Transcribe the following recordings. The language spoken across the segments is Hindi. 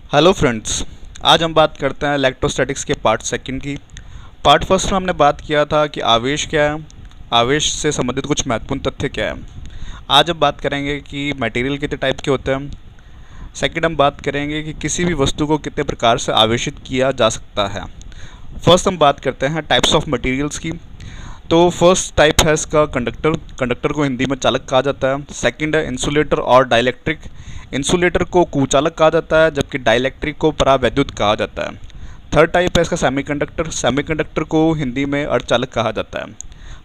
Hello friends. आज हम बात करते हैं इलेक्ट्रोस्टैटिक्स के पार्ट सेकंड की। पार्ट फर्स्ट में हमने बात किया था कि आवेश क्या है, आवेश से संबंधित कुछ महत्वपूर्ण तथ्य क्या है। आज हम बात करेंगे कि मटेरियल कितने टाइप के होते हैं। सेकंड हम बात करेंगे कि किसी भी वस्तु को कितने प्रकार से आवेशित किया जा सकता है। फर्स्ट हम बात करते हैं टाइप्स ऑफ मटेरियल्स की। तो फर्स्ट टाइप है इसका कंडक्टर। कंडक्टर को हिंदी में चालक कहा जाता है। सेकंड है इंसुलेटर और डाइलेक्ट्रिक। इंसुलेटर को कुचालक कहा जाता है, जबकि डाइलेक्ट्रिक को परावैद्युत कहा जाता है। थर्ड टाइप है इसका सेमीकंडक्टर। सेमीकंडक्टर को हिंदी में अर्धचालक कहा जाता है।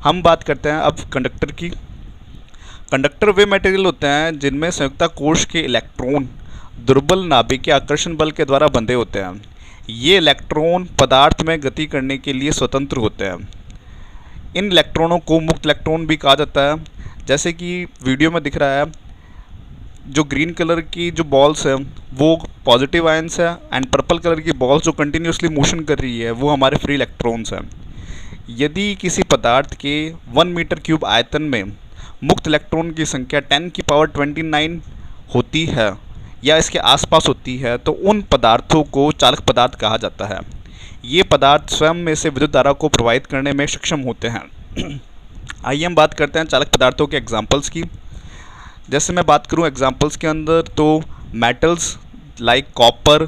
हम बात करते हैं अब कंडक्टर की। कंडक्टर वे मटेरियल होते हैं जिनमें संयुक्ता कोश के इलेक्ट्रॉन दुर्बल नाभिकीय आकर्षण बल के द्वारा बंधे होते हैं। ये इलेक्ट्रॉन पदार्थ में गति करने के लिए स्वतंत्र होते हैं। इन इलेक्ट्रॉनों को मुक्त इलेक्ट्रॉन भी कहा जाता है। जैसे कि वीडियो में दिख रहा है, जो ग्रीन कलर की जो बॉल्स है वो पॉजिटिव आयंस है, एंड पर्पल कलर की बॉल्स जो कंटिन्यूसली मोशन कर रही है वो हमारे फ्री इलेक्ट्रॉन्स हैं। यदि किसी पदार्थ के 1 मीटर क्यूब आयतन में मुक्त इलेक्ट्रॉन की संख्या 10 की पावर 29 होती है या इसके आसपास होती है तो उन पदार्थों को चालक पदार्थ कहा जाता है। ये पदार्थ स्वयं में से विद्युत धारा को प्रवाहित करने में सक्षम होते हैं। आइए हम बात करते हैं चालक पदार्थों के एग्जाम्पल्स की। जैसे मैं बात करूं एग्जाम्पल्स के अंदर, तो मेटल्स लाइक कॉपर,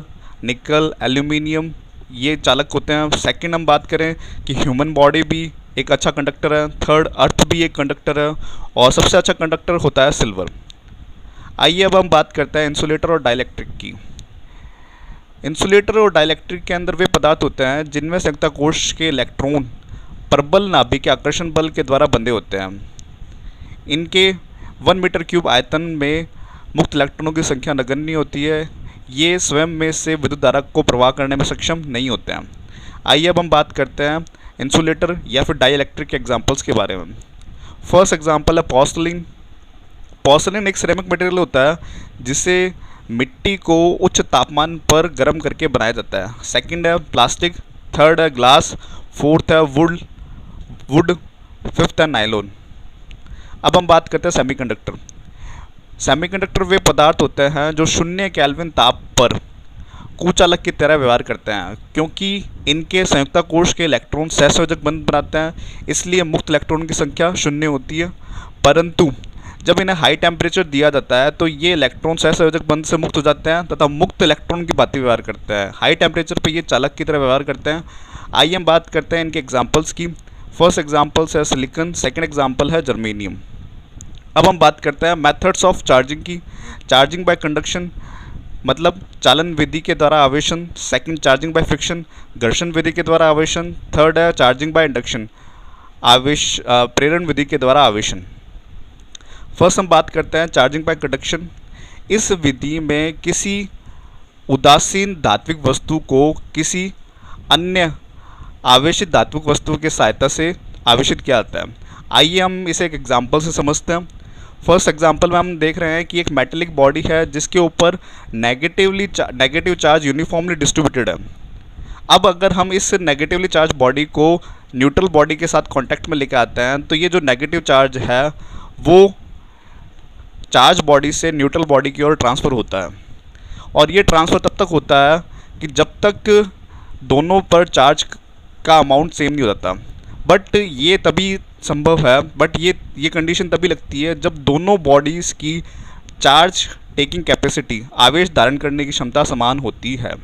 निकल, एल्यूमिनियम ये चालक होते हैं। सेकंड हम बात करें कि ह्यूमन बॉडी भी एक अच्छा कंडक्टर है। थर्ड, अर्थ भी एक कंडक्टर है। और सबसे अच्छा कंडक्टर होता है सिल्वर। आइए अब हम बात करते हैं इंसुलेटर और डाइलेक्ट्रिक की। इंसुलेटर और डाइलेक्ट्रिक के अंदर वे पदार्थ होते हैं जिनमें संयुक्ता कोश के इलेक्ट्रॉन प्रबल नाभिकीय आकर्षण बल के द्वारा बंधे होते हैं। इनके 1 मीटर क्यूब आयतन में मुक्त इलेक्ट्रॉनों की संख्या नगण्य होती है। ये स्वयं में से विद्युत धारा को प्रवाह करने में सक्षम नहीं होते हैं। आइए अब हम बात करते हैं इंसुलेटर या फिर डाइलेक्ट्रिक के एग्जाम्पल्स के बारे में। फर्स्ट एग्जाम्पल है पोर्सिलिन। पोर्सिलिन एक सिरेमिक मटेरियल होता है जिसे मिट्टी को उच्च तापमान पर गर्म करके बनाया जाता है। सेकंड है प्लास्टिक। थर्ड है ग्लास। फोर्थ है वुड। फिफ्थ है नायलॉन। अब हम बात करते हैं सेमीकंडक्टर। सेमीकंडक्टर वे पदार्थ होते हैं जो 0 केल्विन ताप पर कुचालक की तरह व्यवहार करते हैं। क्योंकि इनके संयुक्ता कोश के इलेक्ट्रॉन सहसंयोजक बंध बनाते हैं, इसलिए मुक्त इलेक्ट्रॉन की संख्या 0 होती है। परंतु जब इन्हें हाई टेम्परेचर दिया जाता है तो ये इलेक्ट्रॉन सहसंयोजक बंध से मुक्त हो जाते हैं तथा मुक्त इलेक्ट्रॉन की भांति व्यवहार करते हैं। हाई टेम्परेचर पर ये चालक की तरह व्यवहार करते हैं। आइए हम बात करते हैं इनके एग्जाम्पल्स की। फर्स्ट एग्जाम्पल्स है सिलिकॉन। सेकंड एग्जाम्पल है जर्मेनियम। अब हम बात करते हैं मेथड्स ऑफ चार्जिंग की। चार्जिंग बाय कंडक्शन मतलब चालन विधि के द्वारा आवेशन। सेकंड, चार्जिंग बाय फ्रिक्शन, घर्षण विधि के द्वारा आवेशन। थर्ड है चार्जिंग बाय इंडक्शन, प्रेरण विधि के द्वारा आवेशन। फर्स्ट हम बात करते हैं चार्जिंग बाय कंडक्शन। इस विधि में किसी उदासीन धात्विक वस्तु को किसी अन्य आवेशित धात्विक वस्तु की सहायता से आवेशित किया जाता है। आइए हम इसे एक एग्जाम्पल से समझते हैं। फर्स्ट एग्जाम्पल में हम देख रहे हैं कि एक मेटेलिक बॉडी है जिसके ऊपर नेगेटिव चार्ज यूनिफॉर्मली डिस्ट्रीब्यूटेड है। अब अगर हम इस नेगेटिवली चार्ज बॉडी को न्यूट्रल बॉडी के साथ कांटेक्ट में लेकर आते हैं तो ये जो नेगेटिव चार्ज है वो चार्ज बॉडी से न्यूट्रल बॉडी की ओर ट्रांसफ़र होता है। और ये ट्रांसफ़र तब तक होता है कि जब तक दोनों पर चार्ज का अमाउंट सेम नहीं हो जाता। बट ये तभी संभव है, ये कंडीशन तभी लगती है जब दोनों बॉडीज़ की चार्ज टेकिंग कैपेसिटी, आवेश धारण करने की क्षमता समान होती है।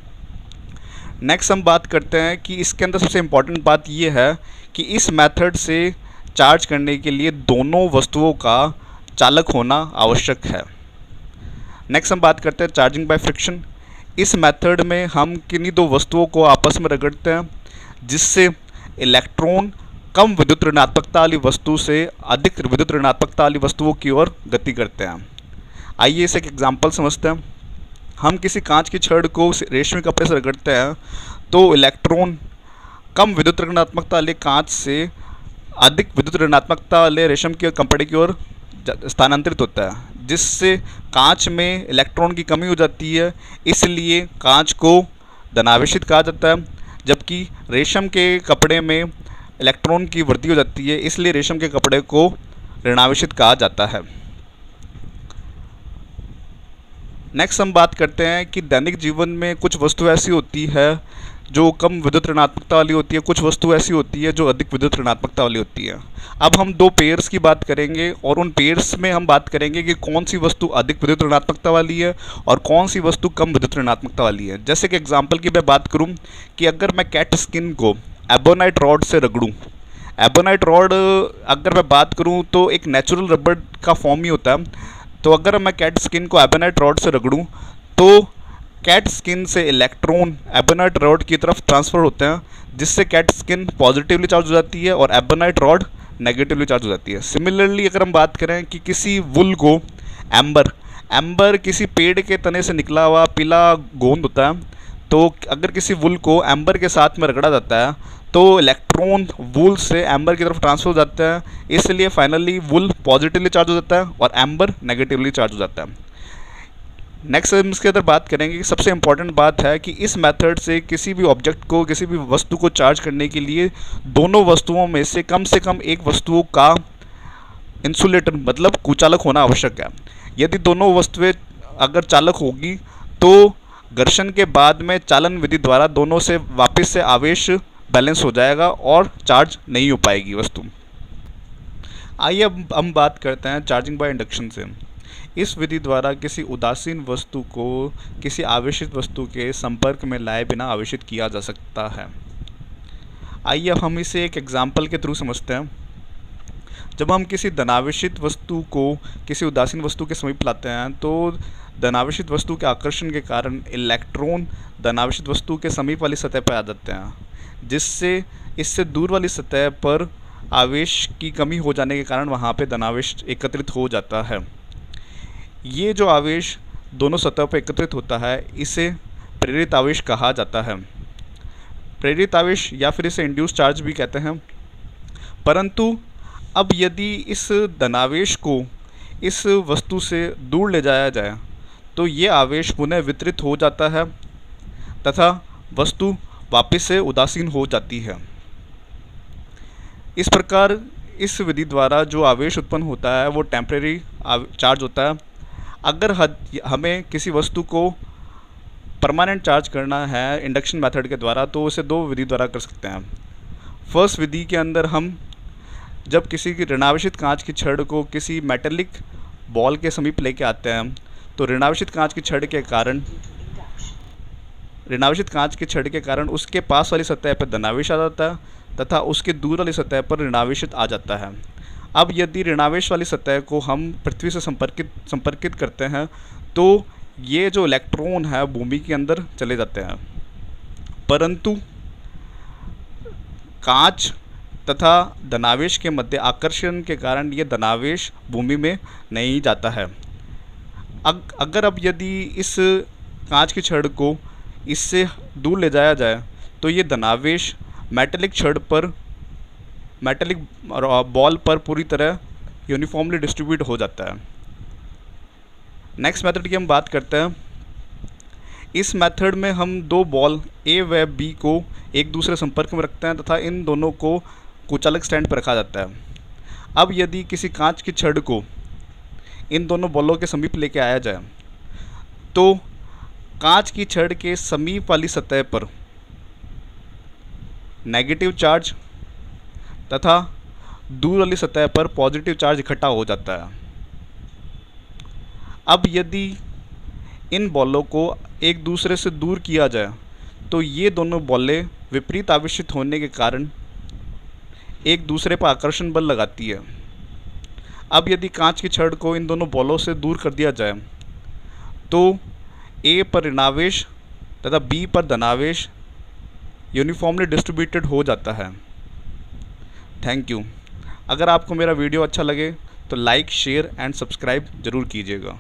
नेक्स्ट हम बात करते हैं कि इसके अंदर सबसे इम्पॉर्टेंट बात ये है कि इस मेथड से चार्ज करने के लिए दोनों वस्तुओं का चालक होना आवश्यक है। नेक्स्ट हम बात करते हैं चार्जिंग बाय फ्रिक्शन। इस मेथड में हम किन्हीं दो वस्तुओं को आपस में रगड़ते हैं जिससे इलेक्ट्रॉन कम विद्युत ऋणात्मकता वाली वस्तु से अधिक विद्युत ऋणात्मकता वाली वस्तुओं की ओर गति करते हैं। आइए इसे एक एग्जाम्पल समझते हैं। हम किसी कांच की छड़ को रेशमी कपड़े से रगड़ते हैं तो इलेक्ट्रॉन कम विद्युत ऋणात्मकता वाले कांच से अधिक विद्युत ऋणात्मकता वाले रेशम के कपड़े की ओर स्थानांतरित होता है, जिससे कांच में इलेक्ट्रॉन की कमी हो जाती है। इसलिए कांच को धनावेशित कहा जाता है, जबकि रेशम के कपड़े में इलेक्ट्रॉन की वृद्धि हो जाती है, इसलिए रेशम के कपड़े को ऋणावेशित कहा जाता है। नेक्स्ट हम बात करते हैं कि दैनिक जीवन में कुछ वस्तु ऐसी होती है जो कम विद्युत ऋणात्मकता वाली होती है, कुछ वस्तु ऐसी होती है जो अधिक विद्युत ऋणात्मकता वाली होती है। अब हम दो पेयर्स की बात करेंगे और उन पेयर्स में हम बात करेंगे कि कौन सी वस्तु अधिक विद्युत ऋणात्मकता वाली है और कौन सी वस्तु कम विद्युत ऋणात्मकता वाली है। जैसे कि एग्जाम्पल की मैं बात करूँ कि अगर मैं कैट स्किन को एबोनाइट रॉड से रगड़ूँ, एबोनाइट रॉड अगर मैं बात करूँ तो एक नेचुरल रबर का फॉर्म ही होता है। तो अगर मैं कैट स्किन को एबोनाइट रॉड से रगड़ूँ तो कैट स्किन से इलेक्ट्रॉन एबोनाइट रॉड की तरफ ट्रांसफ़र होते हैं, जिससे कैट स्किन पॉजिटिवली चार्ज हो जाती है और एबोनाइट रॉड नेगेटिवली चार्ज हो जाती है। सिमिलरली अगर हम बात करें कि किसी वुल को एम्बर किसी पेड़ के तने से निकला हुआ पीला गोंद होता है, तो अगर किसी वुल को एम्बर के साथ में रगड़ा जाता है तो इलेक्ट्रॉन वुल से एम्बर की तरफ ट्रांसफर हो जाता है, इसलिए फाइनली वुल पॉजिटिवली चार्ज हो जाता है और एम्बर नेगेटिवली चार्ज हो जाता है। नेक्स्ट हम इसके अंदर बात करेंगे कि सबसे इम्पॉर्टेंट बात है कि इस मेथड से किसी भी ऑब्जेक्ट को, किसी भी वस्तु को चार्ज करने के लिए दोनों वस्तुओं में से कम एक वस्तु का इंसुलेटर मतलब कुचालक होना आवश्यक है। यदि दोनों वस्तुएं अगर चालक होगी तो घर्षण के बाद में चालन विधि द्वारा दोनों से वापस से आवेश बैलेंस हो जाएगा और चार्ज नहीं हो पाएगी वस्तु। आइए अब हम बात करते हैं चार्जिंग बाय इंडक्शन से। इस विधि द्वारा किसी उदासीन वस्तु को किसी आवेशित वस्तु के संपर्क में लाए बिना आवेशित किया जा सकता है। आइए अब हम इसे एक एग्जाम्पल के थ्रू समझते हैं। जब हम किसी धनावेशित वस्तु को किसी उदासीन वस्तु के समीप लाते हैं तो धनावेशित वस्तु के आकर्षण के कारण इलेक्ट्रॉन धनावेशित वस्तु के समीप वाली सतह पर आ जाते हैं, जिससे इससे दूर वाली सतह पर आवेश की कमी हो जाने के कारण वहाँ पे धनावेश एकत्रित हो जाता है। ये जो आवेश दोनों सतह पर एकत्रित होता है इसे प्रेरित आवेश कहा जाता है। प्रेरित आवेश या फिर इसे इंड्यूस चार्ज भी कहते हैं। परंतु अब यदि इस धनावेश को इस वस्तु से दूर ले जाया जाए तो ये आवेश पुनः वितरित हो जाता है तथा वस्तु वापस से उदासीन हो जाती है। इस प्रकार इस विधि द्वारा जो आवेश उत्पन्न होता है वो टेम्परेरी चार्ज होता है। अगर हमें किसी वस्तु को परमानेंट चार्ज करना है इंडक्शन मेथड के द्वारा तो उसे दो विधि द्वारा कर सकते हैं। फर्स्ट विधि के अंदर हम जब किसी की ऋणावेशित कांच की छड़ को किसी मेटेलिक बॉल के समीप लेके आते हैं तो ऋणावेशित कांच की छड़ के कारण उसके पास वाली सतह पर धनावेश आ जाता है तथा उसके दूर वाली सतह पर ऋणावेशित आ जाता है। अब यदि ऋणावेश वाली सतह को हम पृथ्वी से संपर्कित करते हैं तो ये जो इलेक्ट्रॉन है भूमि के अंदर चले जाते हैं, परंतु कांच तथा धनावेश के मध्य आकर्षण के कारण ये धनावेश भूमि में नहीं जाता है। अगर अब यदि इस कांच की छड़ को इससे दूर ले जाया जाए तो ये धनावेश मेटेलिक बॉल पर पूरी तरह यूनिफॉर्मली डिस्ट्रीब्यूट हो जाता है। नेक्स्ट मेथड की हम बात करते हैं। इस मेथड में हम दो बॉल ए व बी को एक दूसरे संपर्क में रखते हैं तथा इन दोनों को कुचालक स्टैंड पर रखा जाता है। अब यदि किसी कांच की छड़ को इन दोनों बॉलों के समीप लेके आया जाए तो कांच की छड़ के समीप वाली सतह पर नेगेटिव चार्ज तथा दूर वाली सतह पर पॉजिटिव चार्ज इकट्ठा हो जाता है। अब यदि इन बॉलों को एक दूसरे से दूर किया जाए तो ये दोनों बॉलें विपरीत आवेशित होने के कारण एक दूसरे पर आकर्षण बल लगाती है। अब यदि कांच की छड़ को इन दोनों बॉलों से दूर कर दिया जाए तो ए पर ऋणावेश तथा बी पर धनावेश यूनिफॉर्मली डिस्ट्रीब्यूटेड हो जाता है। Thank you. अगर आपको मेरा वीडियो अच्छा लगे तो लाइक, शेयर एंड सब्सक्राइब ज़रूर कीजिएगा।